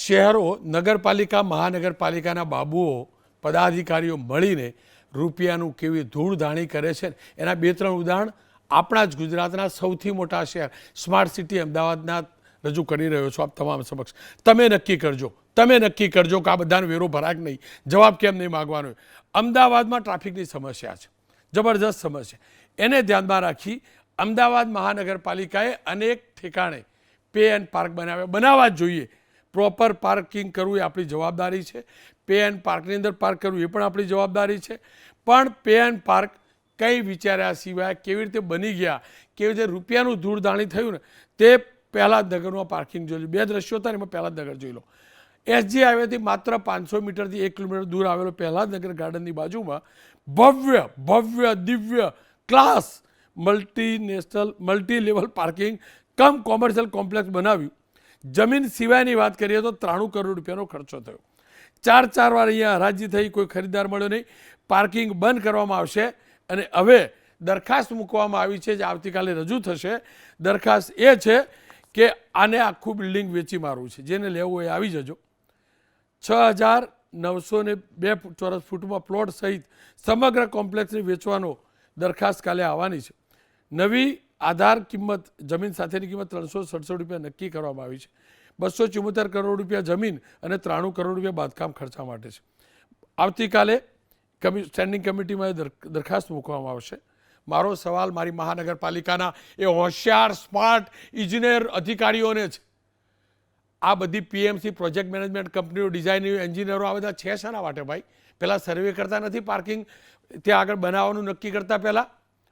શહેરો નગરપાલિકા મહાનગરપાલિકાના બાબુઓ પદાધિકારીઓ મળીને રૂપિયાનું કેવી ધૂળધાણી કરે છે એના 2-3 ઉદાહરણ આપણા જ ગુજરાતના સૌથી મોટા શહેર સ્માર્ટ સિટી અમદાવાદના રજૂ કરી રહ્યો છું આપ તમામ સમક્ષ. તમે નક્કી કરજો કે આ બધાનો વેરો ભરાય કે નહીં, જવાબ કેમ નહીં માગવાનો. અમદાવાદમાં ટ્રાફિકની સમસ્યા છે, જબરજસ્ત સમસ્યા. એને ધ્યાનમાં રાખી અમદાવાદ મહાનગરપાલિકાએ અનેક ઠેકાણે પે એન્ડ પાર્ક બનાવવા જ જોઈએ. પ્રોપર પાર્કિંગ કરવું એ આપણી જવાબદારી છે. પે એન્ડ પાર્કની અંદર પાર્ક કરવું એ પણ આપણી જવાબદારી છે. પણ પે એન્ડ પાર્ક કંઈ વિચાર્યા સિવાય કેવી રીતે બની ગયા, કેવી રીતે રૂપિયાનું ધૂળધાણી થયું ને તે પહેલાં જ નગરનું પાર્કિંગ જોઈ લો. 2 દ્રશ્યો હતા ને એમાં પહેલાં જ નગર જોઈ લો. એસજી હાઈવેથી માત્ર 500 મીટરથી 1 કિલોમીટર દૂર આવેલો પહેલાં જ નગર ગાર્ડનની બાજુમાં ભવ્ય દિવ્ય ક્લાસ મલ્ટી લેવલ પાર્કિંગ કમ કોમર્શિયલ કોમ્પ્લેક્સ બનાવ્યું. જમીન સિવાયની વાત કરીએ તો 93 કરોડ રૂપિયાનો ખર્ચો થયો. 4 વાર અહીંયા હરાજી થઈ, કોઈ ખરીદદાર મળ્યો નહીં. પાર્કિંગ બંધ કરવામાં આવશે અને હવે દરખાસ્ત મૂકવામાં આવી છે જે આવતીકાલે રજૂ થશે. દરખાસ્ત એ છે કે આને આખું બિલ્ડિંગ વેચી મારવું છે. જેને લેવું હોય આવી જજો. 6,902 ચોરસ ફૂટમાં પ્લોટ સહિત સમગ્ર કોમ્પ્લેક્સને વેચવાનો દરખાસ્ત કાલે આવવાની છે. નવી આધાર કિંમત જમીન સાથેની કિંમત 367 રૂપિયા નક્કી કરવામાં આવી છે. 274 કરોડ રૂપિયા જમીન અને 93 કરોડ રૂપિયા બાંધકામ ખર્ચા માટે છે. આવતીકાલે સ્ટેન્ડિંગ કમિટીમાં દરખાસ્ત મૂકવામાં આવશે. મારો સવાલ મારી મહાનગરપાલિકાના એ હોશિયાર સ્માર્ટ ઇજનેર અધિકારીઓને છે. આ બધી પીએમસી પ્રોજેક્ટ મેનેજમેન્ટ કંપનીઓ, ડિઝાઇનરો, એન્જિનિયરો આ બધા છે શાના માટે ભાઈ? પહેલાં સર્વે કરતા નથી પાર્કિંગ ત્યાં આગળ બનાવવાનું નક્કી કરતા પહેલાં?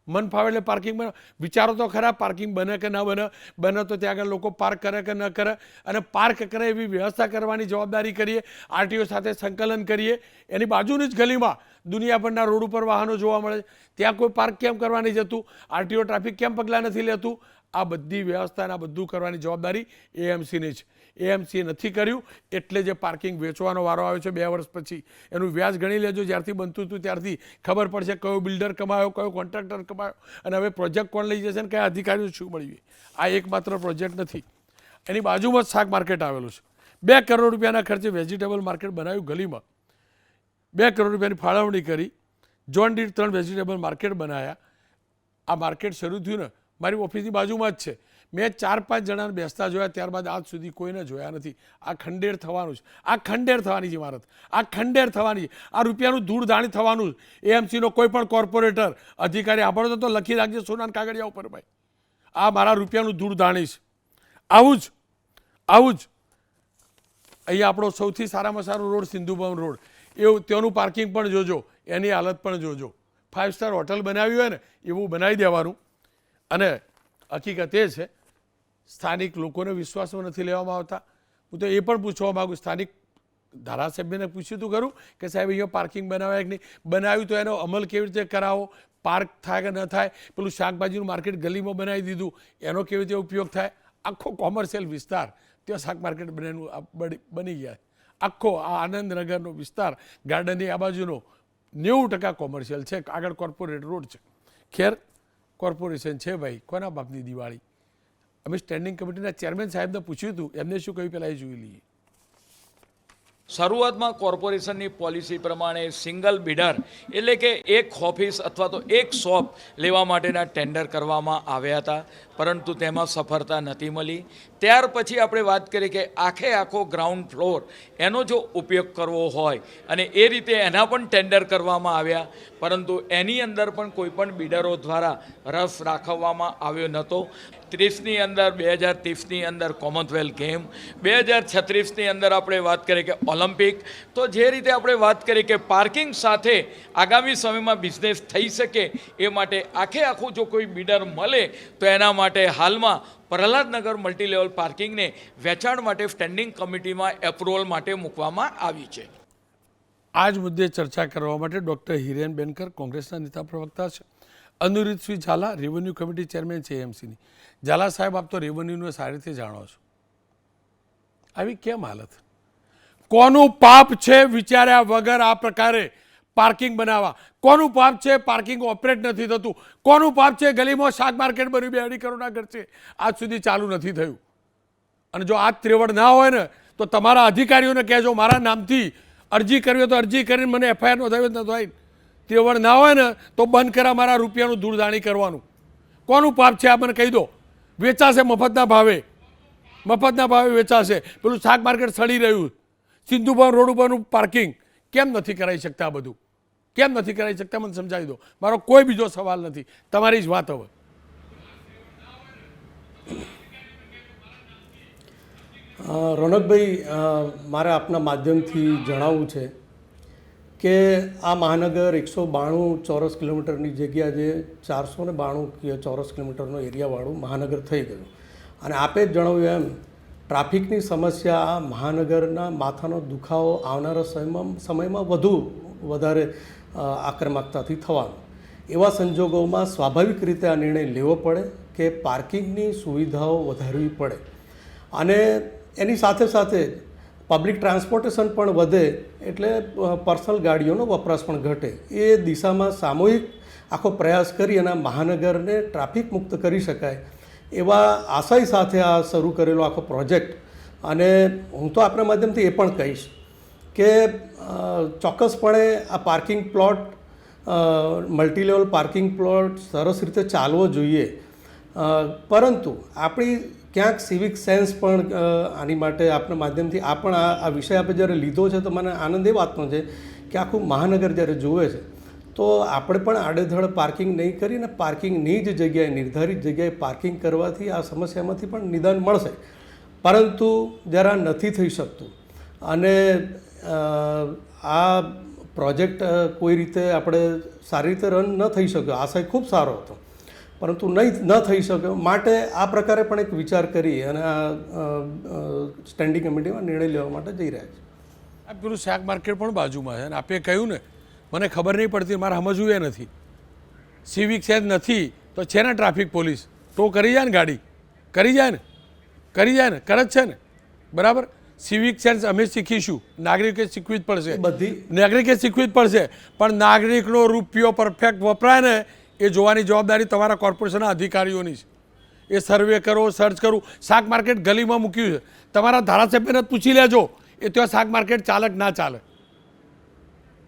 મન ફાવે એટલે પાર્કિંગ વિચારો તો ખરા, પાર્કિંગ બને કે ના બને તો ત્યાં આગળ લોકો પાર્ક કરે કે ન કરે, અને પાર્ક કરે એવી વ્યવસ્થા કરવાની જવાબદારી કરીએ. આરટીઓ સાથે સંકલન કરીએ. એની બાજુની જ ગલીમાં દુનિયાભરના રોડ ઉપર વાહનો જોવા મળે છે, ત્યાં કોઈ પાર્ક કેમ કરવા નહીં જતું? આરટીઓ ટ્રાફિક કેમ પગલાં નથી લેતું? આ બધી વ્યવસ્થાના બધું કરવાની જવાબદારી એએમસીની છે. એએમસીએ નથી કર્યું એટલે જે પાર્કિંગ વેચવાનો વારો આવ્યો છે 2 વર્ષ પછી. એનું વ્યાજ ગણી લેજો. જ્યારથી બનતું હતું ત્યારથી ખબર પડશે કયો બિલ્ડર કમાયો, કયો કોન્ટ્રાક્ટર કમાયો, અને હવે પ્રોજેક્ટ કોણ લઈ જશે ને કયા અધિકારીઓ શું મળ્યું. આ એકમાત્ર પ્રોજેક્ટ નથી. એની બાજુમાં જ શાક માર્કેટ આવેલું છે. 2 કરોડ રૂપિયાના ખર્ચે વેજીટેબલ માર્કેટ બનાવ્યું ગલીમાં. 2 કરોડ રૂપિયાની ફાળવણી કરી જોન દીઠ 3 વેજીટેબલ માર્કેટ બનાવ્યા. આ માર્કેટ શરૂ થયું ને મારી ઓફિસની બાજુમાં જ છે. મેં 4-5 જણાને બેસતા જોયા, ત્યારબાદ આજ સુધી કોઈને જોયા નથી. આ ખંડેર થવાનું છે. આ ખંડેર થવાની છે ઇમારત. આ ખંડેર થવાની છે. આ રૂપિયાનું ધૂળધાણી થવાનું છે. એએમસીનો કોઈ પણ કોર્પોરેટર અધિકારી આપણો તો લખી રાખજે સોનાના કાગળિયા ઉપર ભાઈ, આ મારા રૂપિયાનું ધૂળધાણી છે. આવું જ અહીંયા આપણો સૌથી સારામાં સારો રોડ સિંધુભવન રોડ, એવું ત્યાંનું પાર્કિંગ પણ જોજો, એની હાલત પણ જોજો. 5 સ્ટાર હોટલ બનાવી હોય ને એવું બનાવી દેવાનું. અને હકીકત એ છે સ્થાનિક લોકોને વિશ્વાસમાં નથી લેવામાં આવતા. હું તો એ પણ પૂછવા માગું, સ્થાનિક ધારાસભ્યને પૂછ્યું હતું ખરું કે સાહેબ અહીંયા પાર્કિંગ બનાવાય કે નહીં? બનાવ્યું તો એનો અમલ કેવી રીતે કરાવો? પાર્ક થાય કે ન થાય? પેલું શાકભાજીનું માર્કેટ ગલીમાં બનાવી દીધું, એનો કેવી રીતે ઉપયોગ થાય? આખો કોમર્શિયલ વિસ્તાર ત્યાં શાક માર્કેટ બની ગયા. આખો આ આનંદનગરનો વિસ્તાર ગાર્ડનની આ બાજુનો 90% કોમર્શિયલ છે. આગળ કોર્પોરેટ રોડ છે. ખેર કોર્પોરેશન છે ભાઈ, કોના બાપની દિવાળી? અમે સ્ટેન્ડિંગ કમિટીના ચેરમેન સાહેબને પૂછ્યું હતું, એમને શું કહ્યું પહેલાં એ જોઈ લઈએ. શરૂઆતમાં કોર્પોરેશનની પોલિસી પ્રમાણે સિંગલ બિડર એટલે કે એક ઓફિસ અથવા તો એક શોપ લેવા માટેના ટેન્ડર કરવામાં આવ્યા હતા, પરંતુ તેમાં સફળતા નથી મળી. ત્યાર પછી આપણે વાત કરીએ કે આખો ગ્રાઉન્ડ ફ્લોર એનો જો ઉપયોગ કરવો હોય અને એ રીતે એના પણ ટેન્ડર કરવામાં આવ્યા, પરંતુ એની અંદર પણ કોઈ પણ બિડરો દ્વારા રસ રાખવામાં આવ્યો નહોતો. 30ની અંદર 2030ની અંદર કોમનવેલ્થ ગેમ, 2036ની અંદર આપણે વાત કરીએ કે ઓલિમ્પિક. તો જે રીતે આપણે વાત કરીએ કે પાર્કિંગ સાથે આગામી સમયમાં બિઝનેસ થઈ શકે એ માટે આખું જો કોઈ બિડર મળે તો એના માટે હાલમાં પ્રહલાદનગર મલ્ટી લેવલ પાર્કિંગને વેચાણ માટે સ્ટેન્ડિંગ કમિટીમાં એપ્રુવલ માટે મૂકવામાં આવી છે. આ જ મુદ્દે ચર્ચા કરવા માટે ડૉક્ટર હિરેન બેનકર કોંગ્રેસના નેતા પ્રવક્તા છે. અનુરીતસિંહ ઝાલા રેવન્યુ કમિટી ચેરમેન છે એએમસીની. ઝાલા સાહેબ, આપ તો રેવન્યુને સારી રીતે જાણો છો. આવી કેમ હાલત? કોનું પાપ છે વિચાર્યા વગર આ પ્રકારે પાર્કિંગ બનાવવા? કોનું પાપ છે પાર્કિંગ ઓપરેટ નથી થતું? કોનું પાપ છે ગલીમાં શાક માર્કેટ બન્યું 2.5 કરોડના ખર્ચે આજ સુધી ચાલુ નથી થયું? અને જો આ ત્રેવડ ના હોય ને તો તમારા અધિકારીઓને કહેજો મારા નામથી અરજી કરવી હોય તો અરજી કરીને મને એફઆઈઆર નોંધાવી ન થાય તેવડ ના હોય ને તો બંધ કરા મારા રૂપિયાનું દૂરદાણી કરવાનું. કોનું પાપ છે આ મને કહી દો. વેચાશે મફતના ભાવે વેચાશે. પેલું શાક માર્કેટ સડી રહ્યું, સિંધુભવન રોડ ઉપરનું પાર્કિંગ કેમ નથી કરાવી શકતા? આ બધું કેમ નથી કરાવી શકતા મને સમજાવી દો. મારો કોઈ બીજો સવાલ નથી, તમારી જ વાત. હવે રોનકભાઈ, મારે આપના માધ્યમથી જણાવવું છે કે આ મહાનગર 192 ચોરસ કિલોમીટરની જગ્યા જે 492 ચોરસ કિલોમીટરનો એરિયાવાળું મહાનગર થઈ ગયું. અને આપે જ જણાવ્યું એમ ટ્રાફિકની સમસ્યા આ મહાનગરના માથાનો દુખાવો આવનારા સમયમાં વધારે આક્રમકતાથી થવાનો. એવા સંજોગોમાં સ્વાભાવિક રીતે આ નિર્ણય લેવો પડે કે પાર્કિંગની સુવિધાઓ વધારવી પડે અને એની સાથે સાથે પબ્લિક ટ્રાન્સપોર્ટેશન પણ વધે એટલે પર્સનલ ગાડીઓનો વપરાશ પણ ઘટે. એ દિશામાં સામૂહિક આખો પ્રયાસ કરી અને મહાનગરને ટ્રાફિક મુક્ત કરી શકાય એવા આશય સાથે આ શરૂ કરેલો આખો પ્રોજેક્ટ. અને હું તો આપણા માધ્યમથી એ પણ કહીશ કે ચોક્કસપણે આ parking plot, multilevel parking plot સરસ રીતે ચાલવો જોઈએ, પરંતુ આપણી ક્યાંક સિવિક સેન્સ પણ આની માટે આપણા માધ્યમથી આ વિષય આપણે જ્યારે લીધો છે તો મને આનંદ એ વાતનો છે કે આખું મહાનગર જ્યારે જુએ છે તો આપણે પણ આડેધડ પાર્કિંગ નહીં કરીને પાર્કિંગની જ જગ્યાએ, નિર્ધારિત જગ્યાએ પાર્કિંગ કરવાથી આ સમસ્યામાંથી પણ નિદાન મળશે. પરંતુ જ્યારે આ નથી થઈ શકતું અને આ પ્રોજેક્ટ કોઈ રીતે આપણે સારી રીતે રન ન થઈ શક્યો, આશય ખૂબ સારો હતો પરંતુ ન થઈ શક્યો, માટે આ પ્રકારે પણ એક વિચાર કરી અને આ સ્ટેન્ડિંગ કમિટીમાં નિર્ણય લેવા માટે જઈ રહ્યા છે. આ પેલું શાક માર્કેટ પણ બાજુમાં છે અને આપે કહ્યું ને મને ખબર નહીં પડતી, મારે સમજવું એ નથી. સિવિક સેન્સ નથી તો છે ને ટ્રાફિક પોલીસ તો કરી જાય ને, ગાડી કરી જાય ને, કરે જ છે ને, બરાબર. સિવિક સેન્સ અમે શીખીશું, નાગરિકે શીખવી જ પડશે, નાગરિકે શીખવી જ પડશે, પણ નાગરિકનો રૂપિયો પરફેક્ટ વપરાય ને એ જોવાની જવાબદારી તમારા કોર્પોરેશનના અધિકારીઓની છે. એ સર્વે કરો, સર્ચ કરો. શાક માર્કેટ ગલીમાં મૂક્યું છે, તમારા ધારાસભ્યને પૂછી લેજો એ ત્યાં શાક માર્કેટ ચાલે કે ના ચાલે.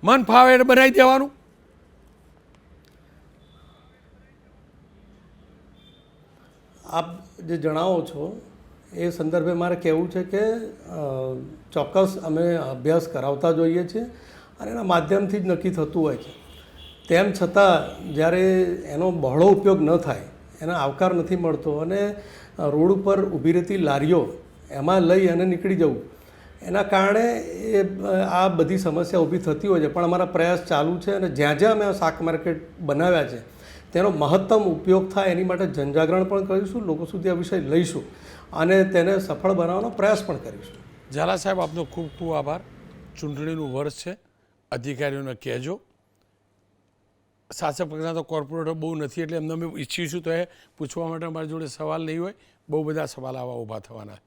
મન ફાવે એટલે બનાવી દેવાનું. આપ જે જણાવો છો એ સંદર્ભે મારે કહેવું છે કે ચોક્કસ અમે અભ્યાસ કરાવતા જોઈએ છીએ અને એના માધ્યમથી જ નક્કી થતું હોય છે. તેમ છતાં જ્યારે એનો બહોળો ઉપયોગ ન થાય, એનો આવકાર નથી મળતો અને રોડ ઉપર ઊભી રહેતી લારીઓ એમાં લઈ અને નીકળી જવું, એના કારણે એ આ બધી સમસ્યા ઊભી થતી હોય છે. પણ અમારા પ્રયાસ ચાલુ છે અને જ્યાં જ્યાં અમે શાક માર્કેટ બનાવ્યા છે તેનો મહત્તમ ઉપયોગ થાય એની માટે જનજાગરણ પણ કરીશું, લોકો સુધી આ વિષય લઈશું અને તેને સફળ બનાવવાનો પ્રયાસ પણ કરીશું. ઝાલા સાહેબ, આપનો ખૂબ ખૂબ આભાર. ચૂંટણીનું વર્ષ છે, અધિકારીઓને કહેજો. શાસક પક્ષના તો કોર્પોરેટર બહુ નથી એટલે એમને અમે ઈચ્છીશું તો એ પૂછવા માટે અમારી જોડે સવાલ નહીં હોય. બહુ બધા સવાલ આવા ઊભા થવાના.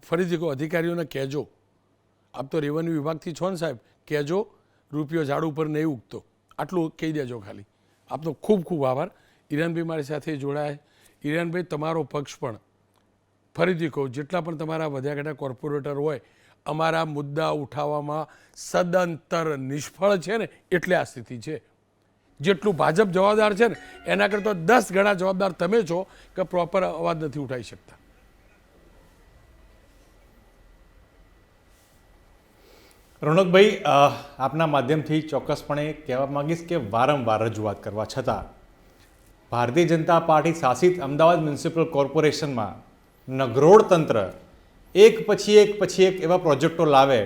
ફરીથી કહો, અધિકારીઓને કહેજો. આપ તો રેવન્યુ વિભાગથી છો ને સાહેબ, કહેજો રૂપિયો ઝાડ ઉપર નહીં ઉગતો, આટલું કહી દેજો ખાલી. આપનો ખૂબ ખૂબ આભાર. હિરેનભાઈ મારી સાથે જોડાયા. હિરેનભાઈ, તમારો પક્ષ પણ ફરીથી કહું, જેટલા પણ તમારા વધ્યા ઘટા કોર્પોરેટર હોય, અમારા મુદ્દા ઉઠાવવામાં સદંતર નિષ્ફળ છે ને એટલે આ સ્થિતિ છે. જેટલું ભાજપ જવાબદાર છે ને એના કરતાં 10 ગણા જવાબદાર તમે છો કે પ્રોપર અવાજ નથી ઉઠાવી શકતા. રોનકભાઈ, આપના માધ્યમથી ચોક્કસપણે કહેવા માંગીશ કે વારંવાર રજૂઆત કરવા છતાં ભારતીય જનતા પાર્ટી શાસિત અમદાવાદ મ્યુનિસિપલ કોર્પોરેશનમાં નગરોળ તંત્ર એક પછી એક એવા પ્રોજેક્ટો લાવે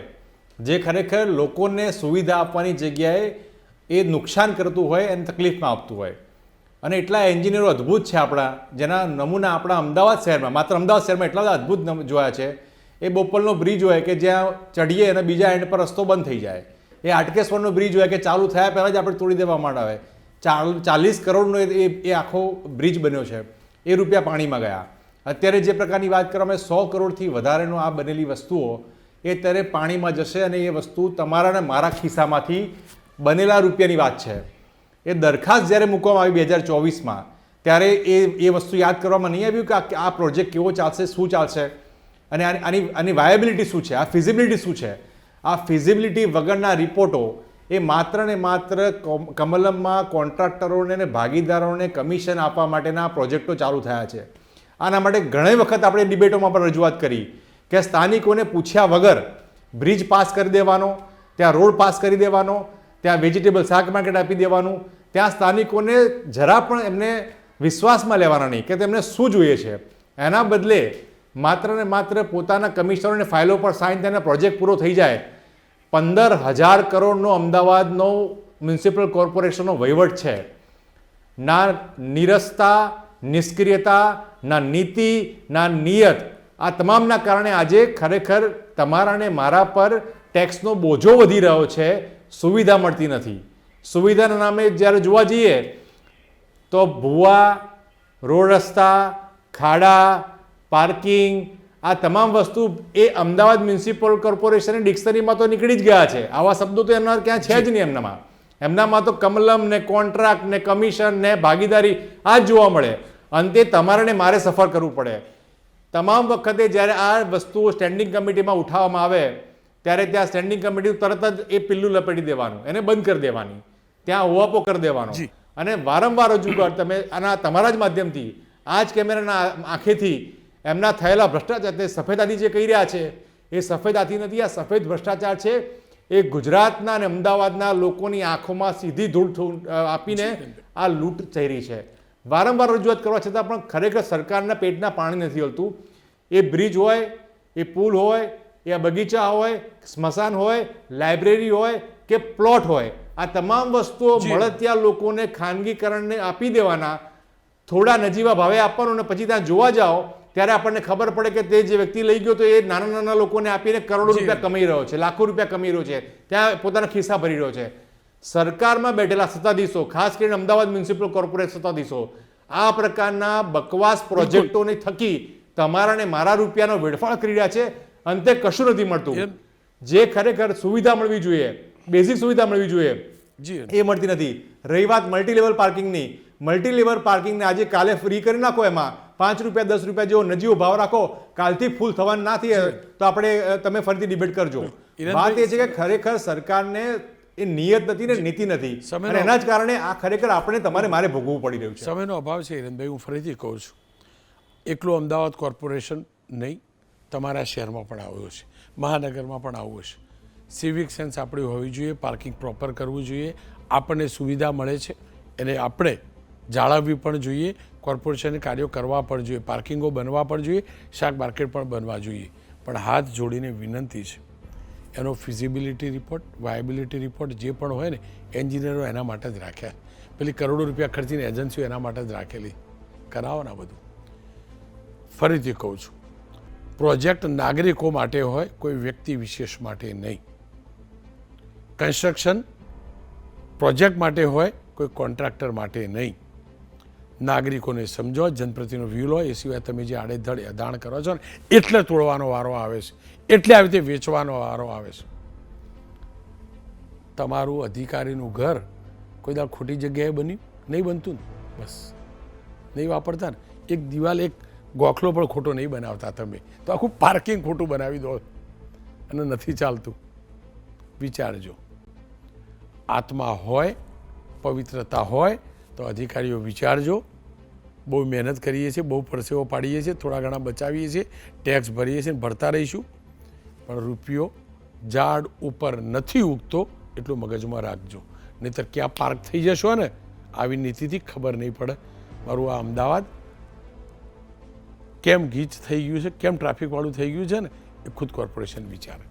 જે ખરેખર લોકોને સુવિધા આપવાની જગ્યાએ એ નુકસાન કરતું હોય અને તકલીફમાં આપતું હોય. અને એટલા એન્જિનિયરો અદ્ભુત છે આપણા, જેના નમૂના આપણા અમદાવાદ શહેરમાં, માત્ર અમદાવાદ શહેરમાં એટલા બધા અદ્ભુત જોયા છે. એ બોપલનો બ્રિજ હોય કે જ્યાં ચડીએ અને બીજા એન્ડ પર રસ્તો બંધ થઈ જાય. એ હાટકેશ્વરનો બ્રિજ હોય કે ચાલુ થયા પહેલાં જ આપણે તોડી દેવા માંડ આવે. 40 કરોડનો એ આખો બ્રિજ બન્યો છે, એ રૂપિયા પાણીમાં ગયા. અત્યારે જે પ્રકારની વાત કરવામાં 100 કરોડથી વધારેનો આ બનેલી વસ્તુઓ એ અત્યારે પાણીમાં જશે અને એ વસ્તુ તમારા ને મારા ખિસ્સામાંથી બનેલા રૂપિયાની વાત છે. એ દરખાસ્ત જ્યારે મૂકવામાં આવી 2024માં ત્યારે એ વસ્તુ યાદ કરવામાં નહીં આવ્યું કે આ પ્રોજેક્ટ કેવો ચાલશે, શું ચાલશે. અને આની વાયબિલિટી શું છે, આ ફિઝિબિલિટી શું છે? આ ફિઝિબિલિટી વગરના રિપોર્ટો એ માત્ર ને માત્ર કમલમમાં કોન્ટ્રાક્ટરોને અને ભાગીદારોને કમિશન આપવા માટેના પ્રોજેક્ટો ચાલુ થયા છે. આના માટે ઘણી વખત આપણે ડિબેટોમાં પણ રજૂઆત કરી કે સ્થાનિકોને પૂછ્યા વગર બ્રિજ પાસ કરી દેવાનો, ત્યાં રોડ પાસ કરી દેવાનો, ત્યાં વેજીટેબલ શાક માર્કેટ આપી દેવાનું, ત્યાં સ્થાનિકોને જરા પણ એમને વિશ્વાસમાં લેવાના નહીં કે તેમને શું જોઈએ છે. એના બદલે માત્ર ને માત્ર પોતાના કમિશનરોને ફાઇલો પર સાઇન થઈને પ્રોજેક્ટ પૂરો થઈ જાય. 15,000 કરોડનો અમદાવાદનો મ્યુનિસિપલ કોર્પોરેશનનો વહીવટ છે. ના નીરસતા, નિષ્ક્રિયતા, ના નીતિ, ના નિયત, આ તમામના કારણે આજે ખરેખર તમારા ને મારા પર ટેક્સનો બોજો વધી રહ્યો છે. સુવિધા મળતી નથી. સુવિધાના નામે જ્યારે જોવા જઈએ તો ભૂવા, રોડ રસ્તા, ખાડા, પાર્કિંગ, આ તમામ વસ્તુ એ અમદાવાદ મ્યુનિસિપલ કોર્પોરેશનની ડિક્શનરીમાં તો નીકળી જ ગયા છે. આવા શબ્દો તો એમના ક્યાં છે જ નહીં. એમનામાં તો કમલમ ને કોન્ટ્રાક્ટ ને કમિશન ને ભાગીદારી આ જ જોવા મળે. અંતે તમારે ને મારે સફર કરવું પડે. તમામ વખતે જ્યારે આ વસ્તુઓ સ્ટેન્ડિંગ કમિટીમાં ઉઠાવવામાં આવે ત્યારે ત્યાં સ્ટેન્ડિંગ કમિટી તરત જ એ પિલ્લું લપેટી દેવાનું, એને બંધ કરી દેવાની, ત્યાં હોવાપો કરી દેવાનો અને વારંવાર રજૂ કર તમે આના તમારા જ માધ્યમથી આ જ કેમેરાના આંખેથી એમના થયેલા ભ્રષ્ટાચાર, તે સફેદાદી જે કહી રહ્યા છે એ સફેદાદી નથી, આ સફેદ ભ્રષ્ટાચાર છે. એ ગુજરાતના અને અમદાવાદના લોકોની આંખોમાં સીધી ધૂળ આપીને આ લૂંટ થઈ રહી છે. વારંવાર રજૂઆત કરવા છતાં પણ ખરેખર સરકારના પેટના પાણી નથી હલતું. એ બ્રિજ હોય, એ પુલ હોય, એ બગીચા હોય, સ્મશાન હોય, લાઇબ્રેરી હોય કે પ્લોટ હોય, આ તમામ વસ્તુઓ મળતિયા લોકોને ખાનગીકરણને આપી દેવાના, થોડા નજીવા ભાવે આપવાનું અને પછી ત્યાં જોવા જાઓ ત્યારે આપણને ખબર પડે કે તે જે વ્યક્તિ લઈ ગયો તો એ નાના નાના લોકોને આપીને કરોડો રૂપિયા કમાઈ રહ્યો છે, લાખો રૂપિયા કમાઈ રહ્યો છે, ત્યાં પોતાના ખિસ્સા ભરી રહ્યો છે. સરકારમાં બેઠેલા સત્તાધીશો, ખાસ કરીને અમદાવાદ મ્યુનિસિપલ કોર્પોરેશન સત્તાધીશો, આ પ્રકારના બકવાસ પ્રોજેક્ટોની થકી તમારા ને મારા રૂપિયાનો વેડફાળ કરી રહ્યા છે. અંતે કશું નથી મળતું. જે ખરેખર સુવિધા મળવી જોઈએ, બેઝિક સુવિધા મળવી જોઈએ, એ મળતી નથી. રહી વાત મલ્ટીલેવલ પાર્કિંગની, મલ્ટીલેવલ પાર્કિંગને આજે કાલે ફ્રી કરી નાખો, એમાં 5 રૂપિયા 10 રૂપિયા જેવો નજીવો ભાવ રાખો, કાલથી ફૂલ થવાનું ના થાય તો આપણે તમે ફરીથી ડિબેટ કરજો. વાત એ છે કે ખરેખર સરકારને એ નિયત નથી ને નીતિ નથી, અને એના જ કારણે આ ખરેખર આપણે તમારે મારે ભોગવવું પડી રહ્યું છે. સમયનો અભાવ છે હિરેનભાઈ, હું ફરીથી કહું છું, એકલું અમદાવાદ કોર્પોરેશન નહીં, તમારા શહેરમાં પણ આવ્યું છે, મહાનગરમાં પણ આવું છે. સિવિક સેન્સ આપણી હોવી જોઈએ, પાર્કિંગ પ્રોપર કરવું જોઈએ, આપણને સુવિધા મળે છે એને આપણે જાળવવી પણ જોઈએ, કોર્પોરેશનને કાર્યો કરવા પણ જોઈએ, પાર્કિંગો બનવા પણ જોઈએ, શાક માર્કેટ પણ બનવા જોઈએ. પણ હાથ જોડીને વિનંતી છે, એનો ફિઝિબિલિટી રિપોર્ટ, વાયબિલિટી રિપોર્ટ જે પણ હોય ને, એન્જિનિયરો એના માટે જ રાખ્યા. પેલી કરોડો રૂપિયા ખર્ચીને એજન્સીઓ એના માટે જ રાખેલી. કરાવો ને બધું. ફરીથી કહું છું, પ્રોજેક્ટ નાગરિકો માટે હોય, કોઈ વ્યક્તિ વિશેષ માટે નહીં. કન્સ્ટ્રક્શન પ્રોજેક્ટ માટે હોય, કોઈ કોન્ટ્રાક્ટર માટે નહીં. નાગરિકોને સમજો, જનપ્રતિનિધિનો વ્યૂ લો, એ સિવાય તમે જે આડેધડ અદાણ કરો છો ને એટલે તોડવાનો વારો આવે છે, એટલે આવી રીતે વેચવાનો વારો આવે છે. તમારું અધિકારીનું ઘર કોઈ દાળ ખોટી જગ્યાએ બન્યું નહીં, બનતું ને બસ નહીં વાપરતા ને, એક દિવાલ એક ગોખલો પણ ખોટો નહીં બનાવતા તમે, તો આખું પાર્કિંગ ખોટું બનાવી દો અને નથી ચાલતું. વિચારજો. આત્મા હોય, પવિત્રતા હોય તો અધિકારીઓ વિચારજો. બહુ મહેનત કરીએ છીએ, બહુ પરસેવો પાડીએ છીએ, થોડા ઘણા બચાવીએ છીએ, ટેક્સ ભરીએ છીએ, ભરતા રહીશું, પણ રૂપિયો ઝાડ ઉપર નથી ઉગતો એટલું મગજમાં રાખજો. નહીંતર ક્યાં પાર્ક થઈ જશો ને આવી નીતિથી ખબર નહીં પડે. મારું આ અમદાવાદ કેમ ગીચ થઈ ગયું છે, કેમ ટ્રાફિકવાળું થઈ ગયું છે ને, એ ખુદ કોર્પોરેશન વિચારે.